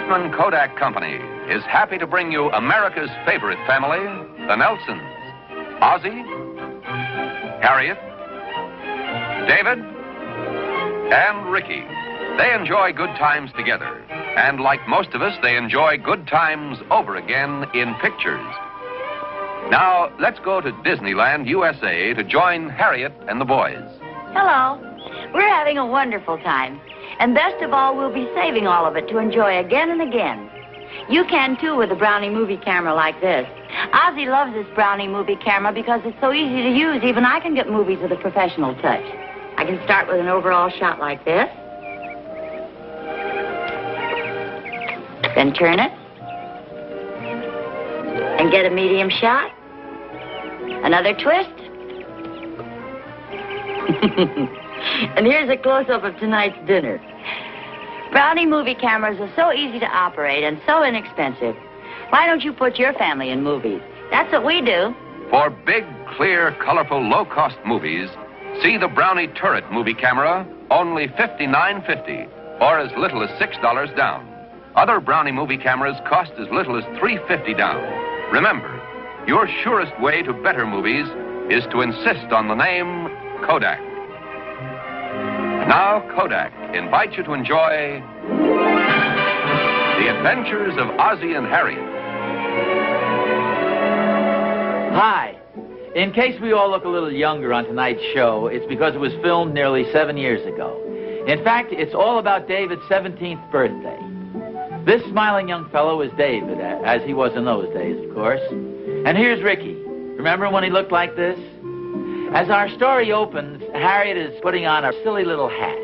Eastman Kodak Company is happy to bring you America's favorite family, the Nelsons. Ozzie, Harriet, David, and Ricky. They enjoy good times together. And like most of us, they enjoy good times over again in pictures. Now, let's go to Disneyland, USA to join Harriet and the boys. Hello. We're having a wonderful time. And best of all, we'll be saving all of it to enjoy again and again. You can, too, with a Brownie movie camera like this. Ozzie loves this Brownie movie camera because it's so easy to use. Even I can get movies with a professional touch. I can start with an overall shot like this. Then turn it. And get a medium shot. Another twist. And here's a close-up of tonight's dinner. Brownie movie cameras are so easy to operate and so inexpensive. Why don't you put your family in movies? That's what we do. For big, clear, colorful, low-cost movies, see the Brownie Turret movie camera, only $59.50, or as little as $6 down. Other Brownie movie cameras cost as little as $3.50 down. Remember, your surest way to better movies is to insist on the name Kodak. Now, Kodak invites you to enjoy The Adventures of Ozzie and Harriet. Hi. In case we all look a little younger on tonight's show, it's because it was filmed nearly 7 years ago. In fact, it's all about David's 17th birthday. This smiling young fellow is David, as he was in those days, of course. And here's Ricky. Remember when he looked like this? As our story opens, Harriet is putting on a silly little hat.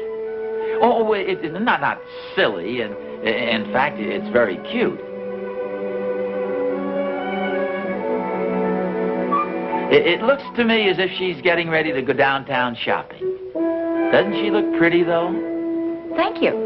Oh, it's not silly, and in fact, it's very cute. It looks to me as if she's getting ready to go downtown shopping. Doesn't she look pretty, though? Thank you.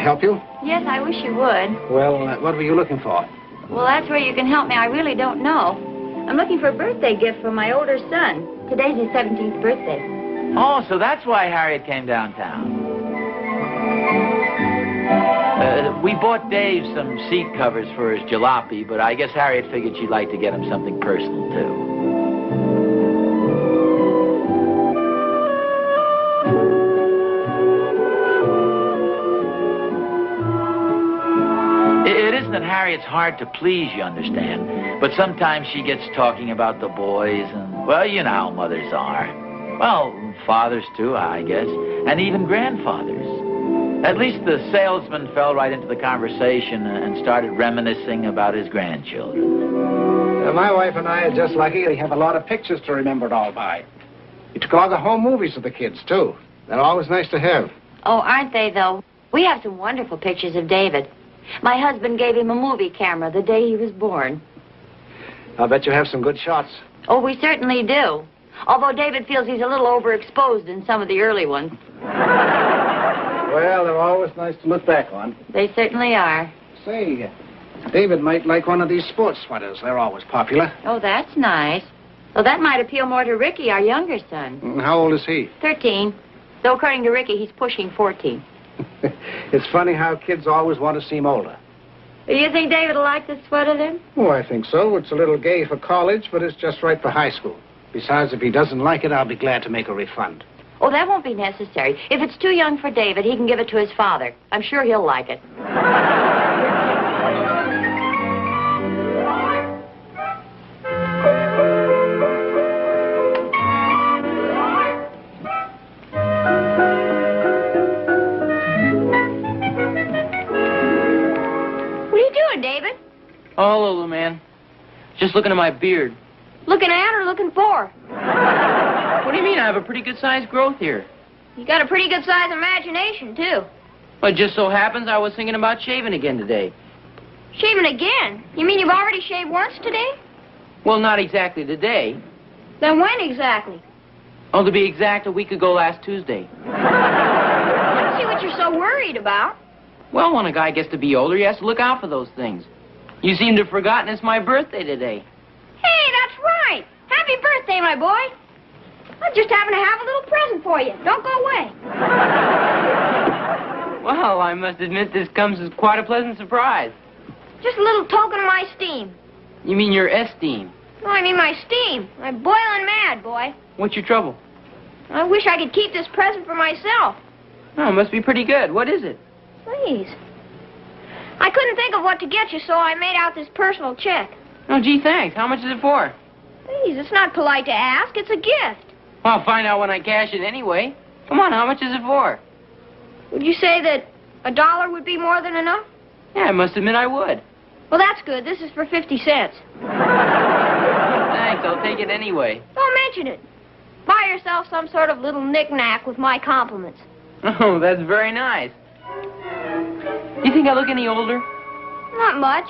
Help you? Yes, I wish you would. Well, what were you looking for? Well, that's where you can help me. I really don't know. I'm looking for a birthday gift for my older son. Today's his 17th birthday. Oh, so that's why Harriet came downtown. We bought Dave some seat covers for his jalopy, but I guess Harriet figured she'd like to get him something personal, too. That Harriet's hard to please, you understand. But sometimes she gets talking about the boys and, well, you know how mothers are. Well, fathers too, I guess, and even grandfathers. At least the salesman fell right into the conversation and started reminiscing about his grandchildren. My wife and I are just lucky. We have a lot of pictures to remember it all by. We took all the home movies of the kids, too. They're always nice to have. Oh, aren't they, though? We have some wonderful pictures of David. My husband gave him a movie camera the day he was born. I'll bet you have some good shots. Oh, we certainly do. Although David feels he's a little overexposed in some of the early ones. Well, they're always nice to look back on. They certainly are. Say, David might like one of these sports sweaters. They're always popular. Oh, that's nice. Well, that might appeal more to Ricky, our younger son. How old is he? 13. Though according to Ricky, he's pushing 14. It's funny how kids always want to seem older. Do you think David will like this sweater, then? Oh, I think so. It's a little gay for college, but it's just right for high school. Besides, if he doesn't like it, I'll be glad to make a refund. Oh, that won't be necessary. If it's too young for David, he can give it to his father. I'm sure he'll like it. David? Oh, hello, little man. Just looking at my beard. Looking at or looking for? What do you mean? I have a pretty good-sized growth here. You got a pretty good-sized imagination, too. Well, it just so happens I was thinking about shaving again today. Shaving again? You mean you've already shaved once today? Well, not exactly today. Then when exactly? Oh, to be exact, a week ago last Tuesday. I don't see what you're so worried about. Well, when a guy gets to be older, he has to look out for those things. You seem to have forgotten it's my birthday today. Hey, that's right. Happy birthday, my boy. I just happen to have a little present for you. Don't go away. Well, I must admit this comes as quite a pleasant surprise. Just a little token of my steam. You mean your esteem? No, I mean my steam. I'm boiling mad, boy. What's your trouble? I wish I could keep this present for myself. Oh, it must be pretty good. What is it? Please. I couldn't think of what to get you, so I made out this personal check. Oh, gee, thanks. How much is it for? Please, it's not polite to ask. It's a gift. Well, I'll find out when I cash it anyway. Come on, how much is it for? Would you say that $1 would be more than enough? Yeah, I must admit I would. Well, that's good. This is for 50 cents. Thanks, I'll take it anyway. Don't mention it. Buy yourself some sort of little knick-knack with my compliments. Oh, that's very nice. You think I look any older? Not much.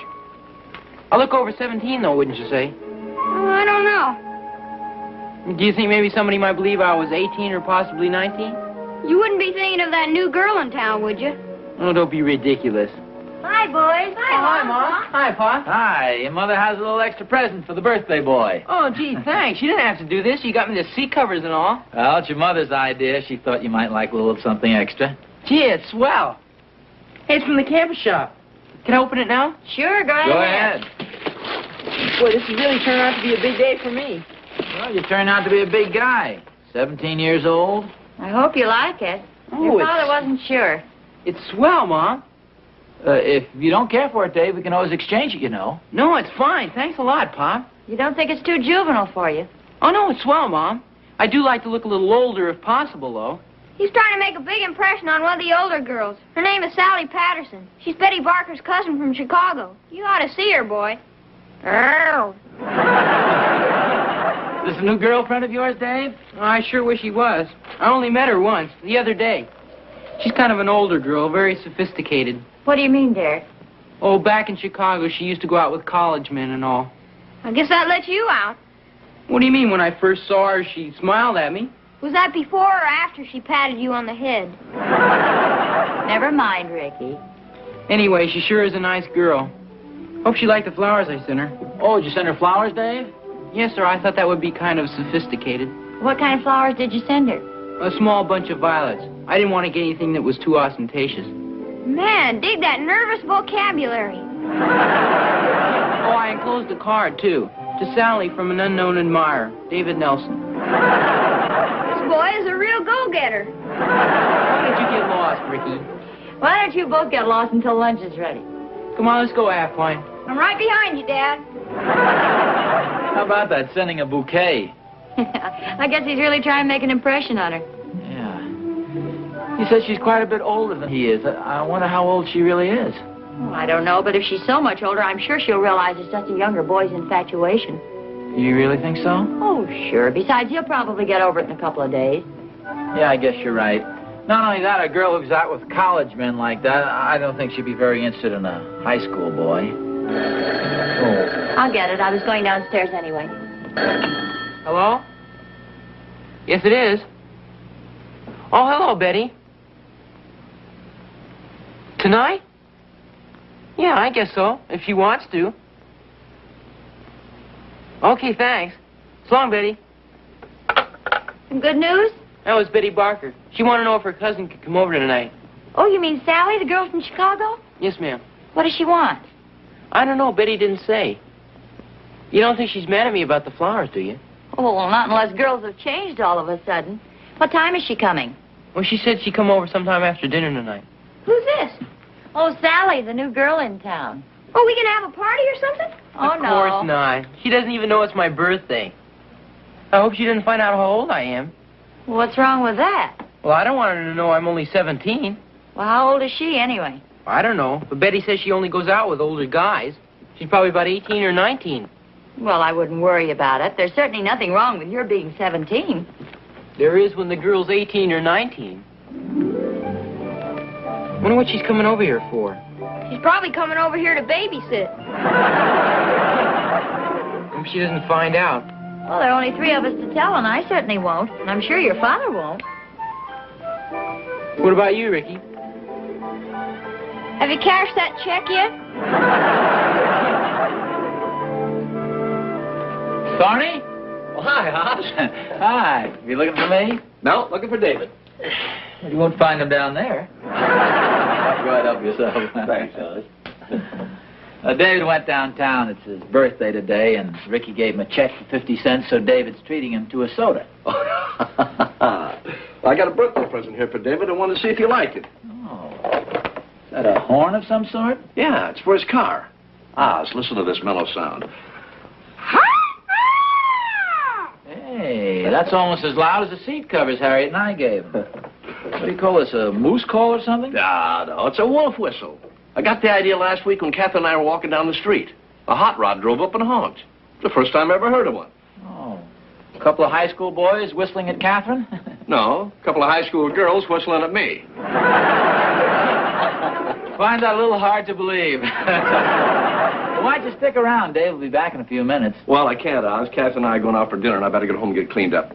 I look over 17, though, wouldn't you say? Oh, I don't know. Do you think maybe somebody might believe I was 18 or possibly 19? You wouldn't be thinking of that new girl in town, would you? Oh, don't be ridiculous. Hi, boys. Hi, Mom. Hi, Pa. Hi, your mother has a little extra present for the birthday boy. Oh, gee, thanks. You didn't have to do this. You got me the seat covers and all. Well, it's your mother's idea. She thought you might like a little something extra. Gee, it's swell. Hey, it's from the campus shop. Can I open it now? Sure, go Go ahead. Boy, this is really turning out to be a big day for me. Well, you turn out to be a big guy. 17 years old. I hope you like it. Oh, Your father wasn't sure. It's swell, Mom. If you don't care for it, Dave, we can always exchange it, you know. No, it's fine. Thanks a lot, Pa. You don't think it's too juvenile for you? Oh, no, it's swell, Mom. I do like to look a little older if possible, though. He's trying to make a big impression on one of the older girls. Her name is Sally Patterson. She's Betty Barker's cousin from Chicago. You ought to see her, boy. Oh. This a new girlfriend of yours, Dave? Oh, I sure wish he was. I only met her once, the other day. She's kind of an older girl, very sophisticated. What do you mean, Derek? Oh, back in Chicago, she used to go out with college men and all. I guess that lets you out. What do you mean? When I first saw her, she smiled at me. Was that before or after she patted you on the head? Never mind, Ricky. Anyway, she sure is a nice girl. Hope she liked the flowers I sent her. Oh, did you send her flowers, Dave? Yes, sir, I thought that would be kind of sophisticated. What kind of flowers did you send her? A small bunch of violets. I didn't want to get anything that was too ostentatious. Man, dig that nervous vocabulary. Oh, I enclosed a card, too. To Sally from an unknown admirer, David Nelson. This boy is a real go-getter. Why did you get lost, Ricky? Why don't you both get lost until lunch is ready? Come on, let's go, Half-Pint. I'm right behind you, Dad. How about that, sending a bouquet? I guess he's really trying to make an impression on her. Yeah. He says she's quite a bit older than he is. I wonder how old she really is. Well, I don't know, but if she's so much older, I'm sure she'll realize it's just a younger boy's infatuation. You really think so? Oh, sure. Besides, he'll probably get over it in a couple of days. Yeah, I guess you're right. Not only that, a girl who's out with college men like that, I don't think she'd be very interested in a high school boy. Oh. I'll get it. I was going downstairs anyway. Hello? Yes, it is. Oh, hello, Betty. Tonight? Yeah, I guess so, if she wants to. Okay, thanks. So long, Betty. Some good news? That was Betty Barker. She wanted to know if her cousin could come over tonight. Oh, you mean Sally, the girl from Chicago? Yes, ma'am. What does she want? I don't know. Betty didn't say. You don't think she's mad at me about the flowers, do you? Oh, well, not unless girls have changed all of a sudden. What time is she coming? Well, she said she'd come over sometime after dinner tonight. Who's this? Oh, Sally, the new girl in town. Oh, we gonna have a party or something? Oh, Of course not. She doesn't even know it's my birthday. I hope she didn't find out how old I am. Well, what's wrong with that? Well, I don't want her to know I'm only 17. Well, how old is she anyway? I don't know, but Betty says she only goes out with older guys. She's probably about 18 or 19. Well, I wouldn't worry about it. There's certainly nothing wrong with your being 17. There is when the girl's 18 or 19. Wonder what she's coming over here for. She's probably coming over here to babysit. Hope she doesn't find out. Well, there are only 3 of us to tell, and I certainly won't. And I'm sure your father won't. What about you, Ricky? Have you cashed that check yet? Thorny? Well, hi, Oz. Hi. You looking for me? No, looking for David. You won't find him down there. Go ahead, help yourself. Thanks, Oz. David went downtown. It's his birthday today, and Ricky gave him a check for 50 cents, so David's treating him to a soda. I got a birthday present here for David. I want to see if you like it. Oh. Is that a horn of some sort? Yeah, it's for his car. Oz, listen to this mellow sound. Hey, that's almost as loud as the seat covers Harriet and I gave him. What do you call this, a moose call or something? No, it's a wolf whistle. I got the idea last week when Catherine and I were walking down the street. A hot rod drove up and honked. It's the first time I ever heard of one. Oh. A couple of high school boys whistling at Catherine? No, a couple of high school girls whistling at me. Find that a little hard to believe. Well, why don't you stick around? Dave will be back in a few minutes. Well, I can't, Oz. Catherine and I are going out for dinner, and I better get home and get cleaned up.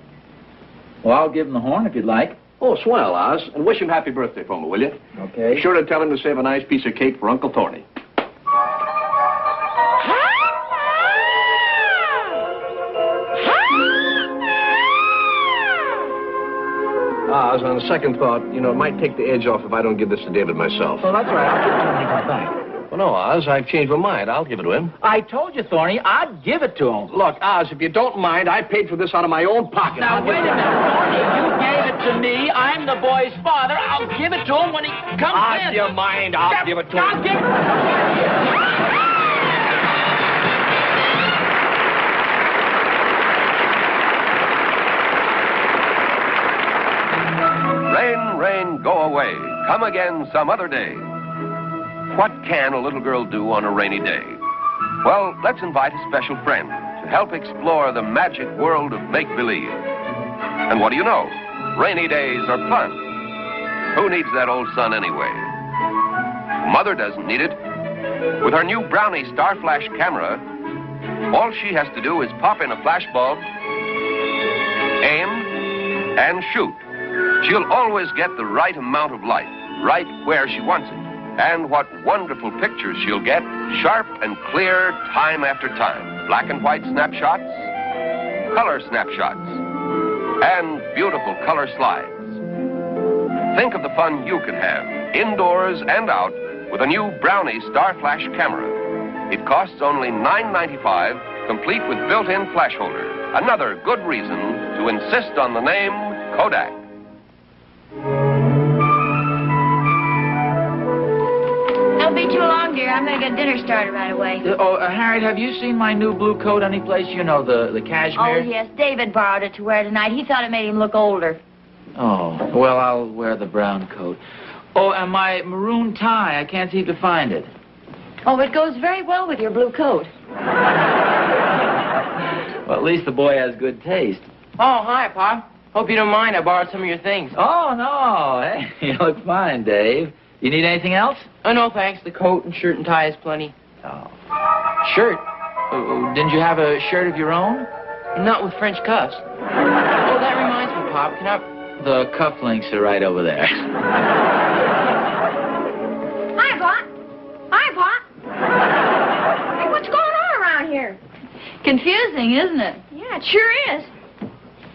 Well, I'll give him the horn if you'd like. Oh, swell, Oz. And wish him happy birthday for me, will you? Okay. Be sure to tell him to save a nice piece of cake for Uncle Thorny. Oz, on the second thought, you know, it might take the edge off if I don't give this to David myself. Well, that's all right. I'll give it to him when he comes back. Well, no, Oz, I've changed my mind. I'll give it to him. I told you, Thorny, I'd give it to him. Look, Oz, if you don't mind, I paid for this out of my own pocket. Now, wait a minute, Thorny. You gave it to me. I'm the boy's father. I'll give it to him when he comes in. Oz, you mind? I'll give it to him. I'll give it. Rain, rain, go away. Come again some other day. What can a little girl do on a rainy day? Well, let's invite a special friend to help explore the magic world of make-believe. And what do you know? Rainy days are fun. Who needs that old sun anyway? Mother doesn't need it. With her new Brownie Star Flash camera, all she has to do is pop in a flash bulb, aim, and shoot. She'll always get the right amount of light, right where she wants it. And what wonderful pictures she'll get, sharp and clear time after time. Black and white snapshots, color snapshots, and beautiful color slides. Think of the fun you can have, indoors and out, with a new Brownie Star Flash camera. It costs only $9.95, complete with built-in flash holder. Another good reason to insist on the name Kodak. Don't be too long, dear. I'm going to get dinner started right away. Harriet, have you seen my new blue coat anyplace? You know, the cashmere? Oh, yes. David borrowed it to wear tonight. He thought it made him look older. Oh, well, I'll wear the brown coat. Oh, and my maroon tie. I can't seem to find it. Oh, it goes very well with your blue coat. Well, at least the boy has good taste. Oh, hi, Pop. Hope you don't mind. I borrowed some of your things. Oh, no. Hey, you look fine, Dave. You need anything else? Oh, no, thanks. The coat and shirt and tie is plenty. Oh. Shirt? Didn't you have a shirt of your own? Not with French cuffs. Oh, that reminds me, Pop. Can I... The cufflinks are right over there. Hi, Pop. Hi, Pop. Hey, what's going on around here? Confusing, isn't it? Yeah, it sure is.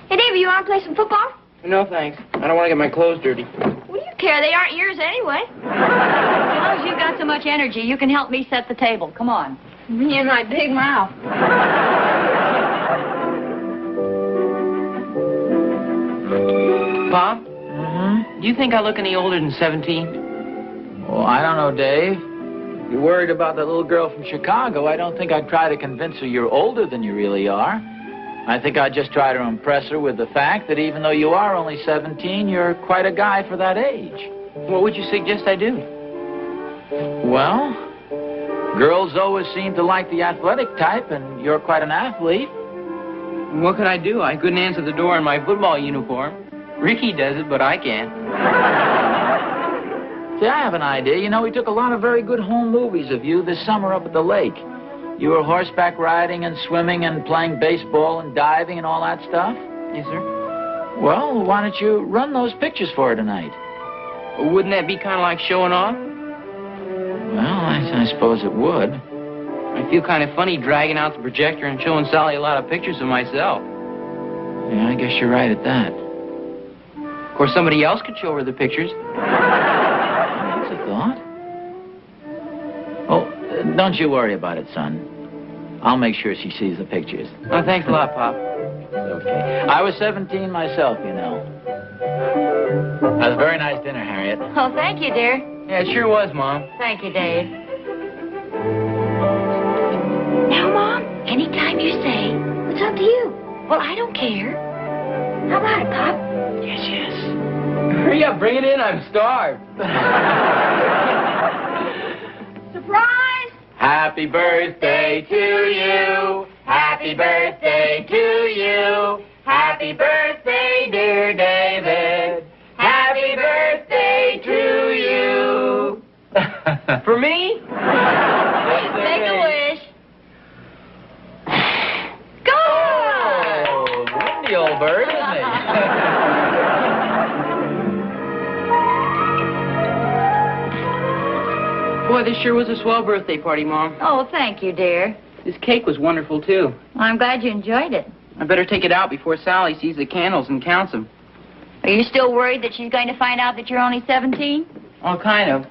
Hey, Davey, you want to play some football? No, thanks. I don't want to get my clothes dirty. What do you care? They aren't yours anyway. As long as you've got so much energy, you can help me set the table. Come on. Me and my big mouth. Pop, Mm-hmm. do you think I look any older than 17? Well, I don't know, Dave. If you're worried about that little girl from Chicago, I don't think I'd try to convince her you're older than you really are. I think I'd just try to impress her with the fact that even though you are only 17, you're quite a guy for that age. What would you suggest I do? Well, girls always seem to like the athletic type, and you're quite an athlete. What could I do? I couldn't answer the door in my football uniform. Ricky does it, but I can't. See, I have an idea. You know, we took a lot of very good home movies of you this summer up at the lake. You were horseback riding and swimming and playing baseball and diving and all that stuff? Yes, sir. Well, why don't you run those pictures for her tonight? Wouldn't that be kind of like showing off? Well, I suppose it would. I feel kind of funny dragging out the projector and showing Sally a lot of pictures of myself. Yeah, I guess you're right at that. Of course, somebody else could show her the pictures. That's a thought. Oh, don't you worry about it, son. I'll make sure she sees the pictures. Oh, thanks a lot, Pop. Okay. I was 17 myself, you know. That was a very nice dinner, Harriet. Oh, thank you, dear. Yeah, it sure was, Mom. Thank you, Dave. Now, Mom, anytime you say, it's up to you. Well, I don't care. How about it, Pop? Yes, yes. Hurry up, bring it in. I'm starved. Surprise! Happy birthday to you. Happy birthday to you. Happy birthday, dear David. Happy birthday to you. For me? Make a wish. Go! Oh, windy old bird, isn't he? Boy, this sure was a swell birthday party, Mom. Oh, thank you, dear. This cake was wonderful, too. I'm glad you enjoyed it. I better take it out before Sally sees the candles and counts them. Are you still worried that she's going to find out that you're only 17? Oh, kind of.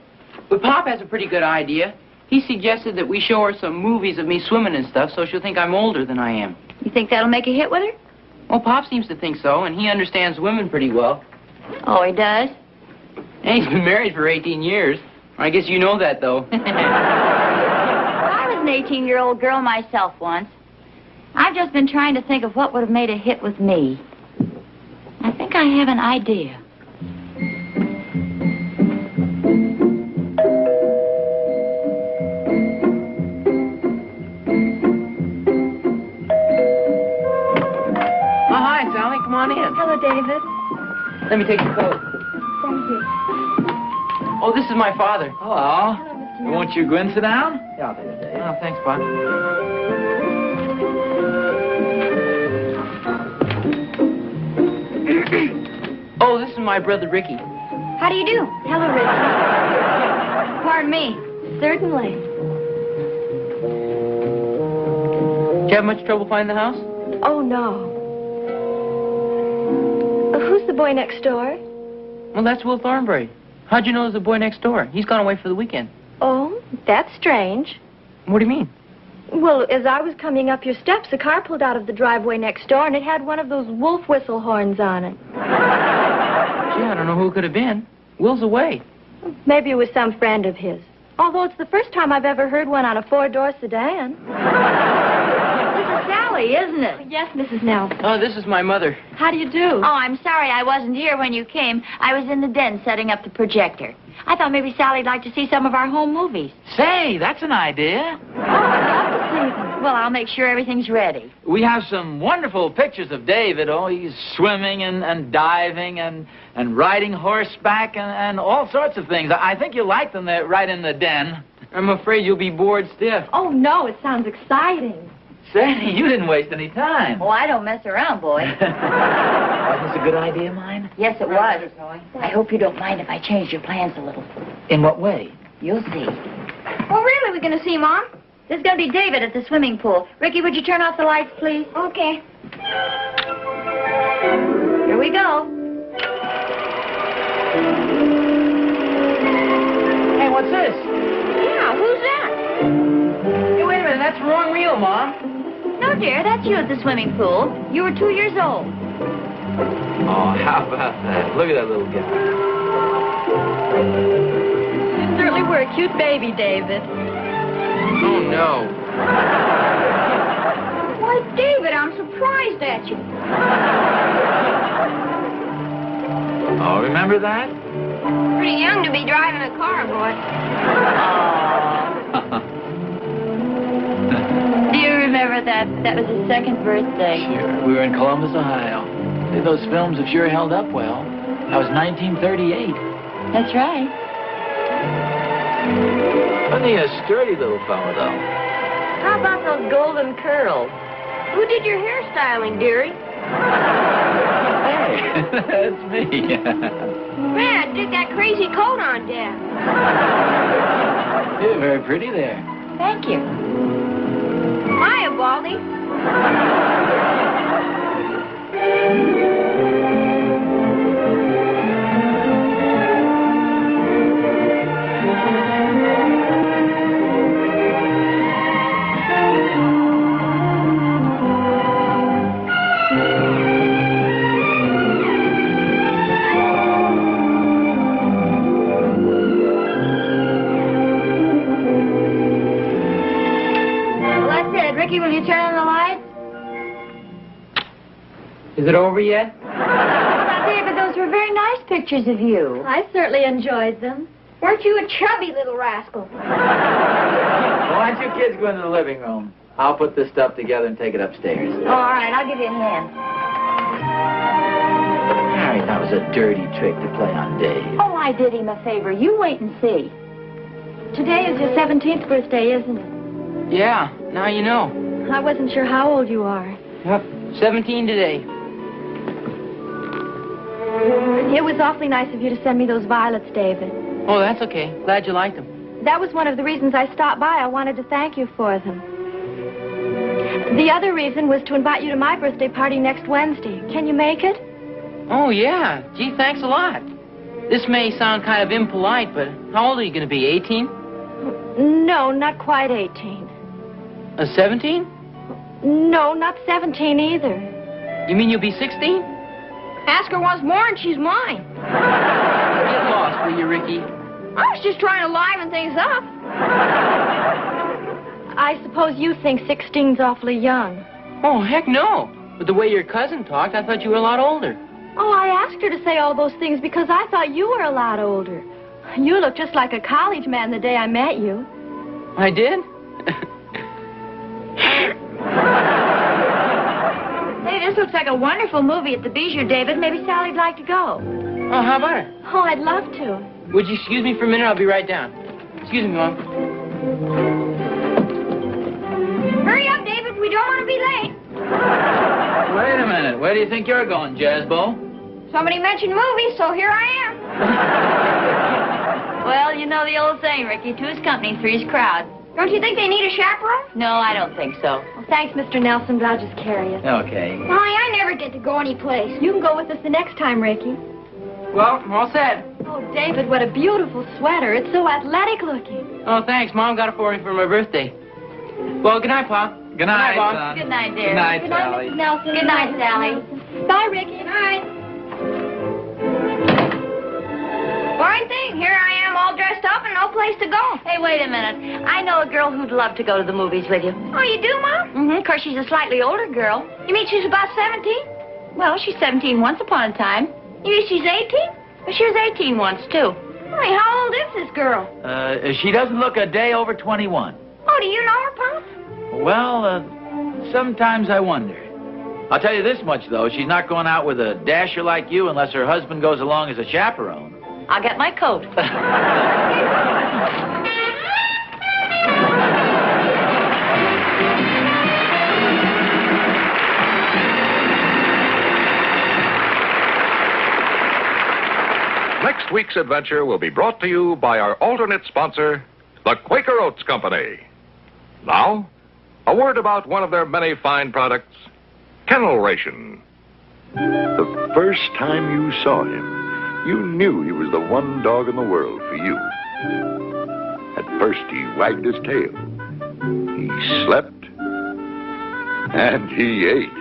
But Pop has a pretty good idea. He suggested that we show her some movies of me swimming and stuff so she'll think I'm older than I am. You think that'll make a hit with her? Well, Pop seems to think so, and he understands women pretty well. Oh, he does? And he's been married for 18 years. I guess you know that, though. I was an 18-year-old girl myself once. I've just been trying to think of what would have made a hit with me. I think I have an idea. Oh, hi, Sally. Come on in. Hello, David. Let me take your coat. Thank you. Oh, this is my father. Hello. Hello, Mr. Miller. Won't you go in, sit down? Yeah, I'll take it, Dave. Oh, thanks, Pop. Oh, this is my brother, Ricky. How do you do? Hello, Ricky. Pardon me. Certainly. Did you have much trouble finding the house? Oh, no. Who's the boy next door? Well, that's Will Thornbury. How'd you know there's a boy next door? He's gone away for the weekend. Oh, that's strange. What do you mean? Well, as I was coming up your steps, a car pulled out of the driveway next door, and it had one of those wolf whistle horns on it. Gee, I don't know who it could have been. Will's away. Maybe it was some friend of his. Although it's the first time I've ever heard one on a four-door sedan. This is Sally, isn't it? Yes, Mrs. Nelson. Oh, this is my mother. How do you do? Oh, I'm sorry I wasn't here when you came. I was in the den setting up the projector. I thought maybe Sally'd like to see some of our home movies. Say, that's an idea. Well, I'll make sure everything's ready. We have some wonderful pictures of David. Oh, he's swimming and diving and riding horseback and all sorts of things. I think you'll like them. They're right in the den. I'm afraid you'll be bored stiff. Oh, no, it sounds exciting. Say, you didn't waste any time. Oh, I don't mess around, boy. Wasn't this a good idea of mine? Yes, it was. I hope you don't mind if I change your plans a little. In what way? You'll see. Well, really, we're going to see, Mom? There's going to be David at the swimming pool. Ricky, would you turn off the lights, please? Okay. Here we go. Hey, what's this? Yeah, who's that? Hey, wait a minute. That's the wrong reel, Mom. No, dear, that's you at the swimming pool. You were 2 years old. Oh, how about that? Look at that little guy. You certainly were a cute baby, David. Oh, no. Why, David, I'm surprised at you. Oh, remember that? Pretty young to be driving a car, boy. Do you remember that? That was his second birthday. Sure. We were in Columbus, Ohio. Hey, those films have sure held up well. That was 1938. That's right. Wasn't he a sturdy little fellow, though? How about those golden curls? Who did your hairstyling, dearie? Hey, that's me. Man, dig that crazy coat on, Dad. You're very pretty there. Thank you. Hiya, Baldy. Ricky, will you turn on the lights? Is it over yet? Now, David, those were very nice pictures of you. I certainly enjoyed them. Weren't you a chubby little rascal? Why don't you kids go into the living room? I'll put this stuff together and take it upstairs. Oh, all right, I'll give you a hand. Harry, that was a dirty trick to play on Dave. Oh, I did him a favor. You wait and see. Today is your 17th birthday, isn't it? Yeah, now you know. I wasn't sure how old you are. Yep, 17 today. It was awfully nice of you to send me those violets, David. Oh, that's okay. Glad you liked them. That was one of the reasons I stopped by. I wanted to thank you for them. The other reason was to invite you to my birthday party next Wednesday. Can you make it? Oh, yeah. Gee, thanks a lot. This may sound kind of impolite, but how old are you going to be, 18? No, not quite 18. 17? No, not 17 either. You mean you'll be 16? Ask her once more and she's mine. Get lost, will you, Ricky? I was just trying to liven things up. I suppose you think 16's awfully young. Oh, heck no. But the way your cousin talked, I thought you were a lot older. Oh, I asked her to say all those things because I thought you were a lot older. You looked just like a college man the day I met you. I did? Hey, this looks like a wonderful movie at the Bijou, David. Maybe Sally'd like to go. Oh, how about it? Oh, I'd love to. Would you excuse me for a minute? I'll be right down. Excuse me, Mom. Hurry up, David. We don't want to be late. Wait a minute. Where do you think you're going, Jazzbo? Somebody mentioned movies, so here I am. Well, you know the old saying, Ricky. Two's company, three's crowd. Don't you think they need a chaperone? No, I don't think so. Well, thanks, Mr. Nelson, but I'll just carry it. Okay. Molly, I never get to go any place. You can go with us the next time, Ricky. Well, all set. Oh, David, what a beautiful sweater. It's so athletic looking. Oh, thanks. Mom got it for me for my birthday. Well, good night, Pa. Good night, Mom. son. Good night, dear. Good night, Good night, Sally. Mrs. Nelson. Good night, Sally. Bye, Ricky. Good night. Fine thing. Here I am all dressed up and no place to go. Hey, wait a minute. I know a girl who'd love to go to the movies with you. Oh, you do, Mom? Mm-hmm. Of course, she's a slightly older girl. You mean she's about 17? Well, she's 17 once upon a time. You mean she's 18? But she was 18 once, too. Hey, how old is this girl? She doesn't look a day over 21. Oh, do you know her, Pop? Well, sometimes I wonder. I'll tell you this much, though. She's not going out with a dasher like you unless her husband goes along as a chaperone. I'll get my coat. Next week's adventure will be brought to you by our alternate sponsor, the Quaker Oats Company. Now, a word about one of their many fine products, Kennel Ration. The first time you saw him, you knew he was the one dog in the world for you. At first, he wagged his tail. He slept. And he ate.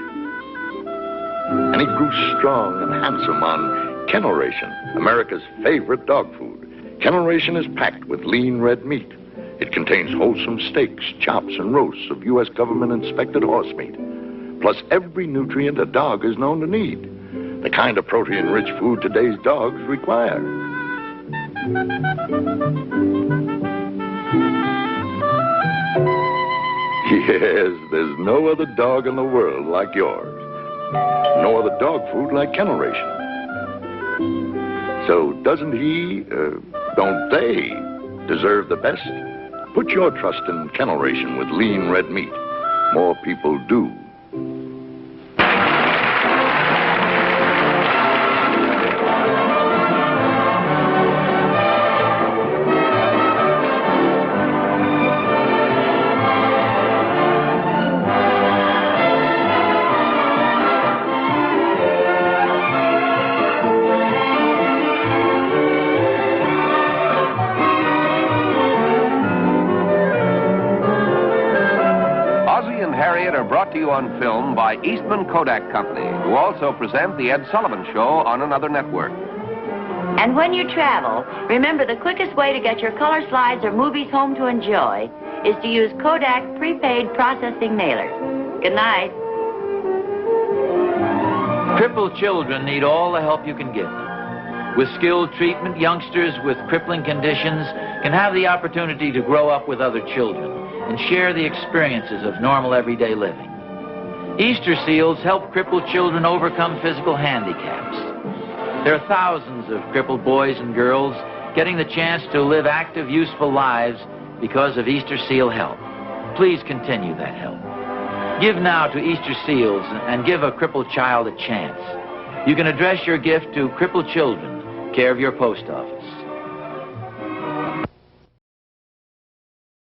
And he grew strong and handsome on Kennel Ration, America's favorite dog food. Kennel Ration is packed with lean red meat. It contains wholesome steaks, chops, and roasts of U.S. government-inspected horse meat, plus every nutrient a dog is known to need. The kind of protein-rich food today's dogs require. Yes, there's no other dog in the world like yours. No other dog food like Kennel Ration. So doesn't he, don't they, deserve the best? Put your trust in kennel ration with lean red meat. More people do. Ozzie and Harriet are brought to you on film by Eastman Kodak Company, who also present The Ed Sullivan Show on another network. And when you travel, remember the quickest way to get your color slides or movies home to enjoy is to use Kodak prepaid processing mailers. Good night. Crippled children need all the help you can give them. With skilled treatment, youngsters with crippling conditions can have the opportunity to grow up with other children and share the experiences of normal everyday living. Easter seals help crippled children overcome physical handicaps. There are thousands of crippled boys and girls getting the chance to live active, useful lives because of Easter seal help. Please continue that help. Give now to Easter Seals and give a crippled child a chance. You can address your gift to Crippled Children, care of your post office.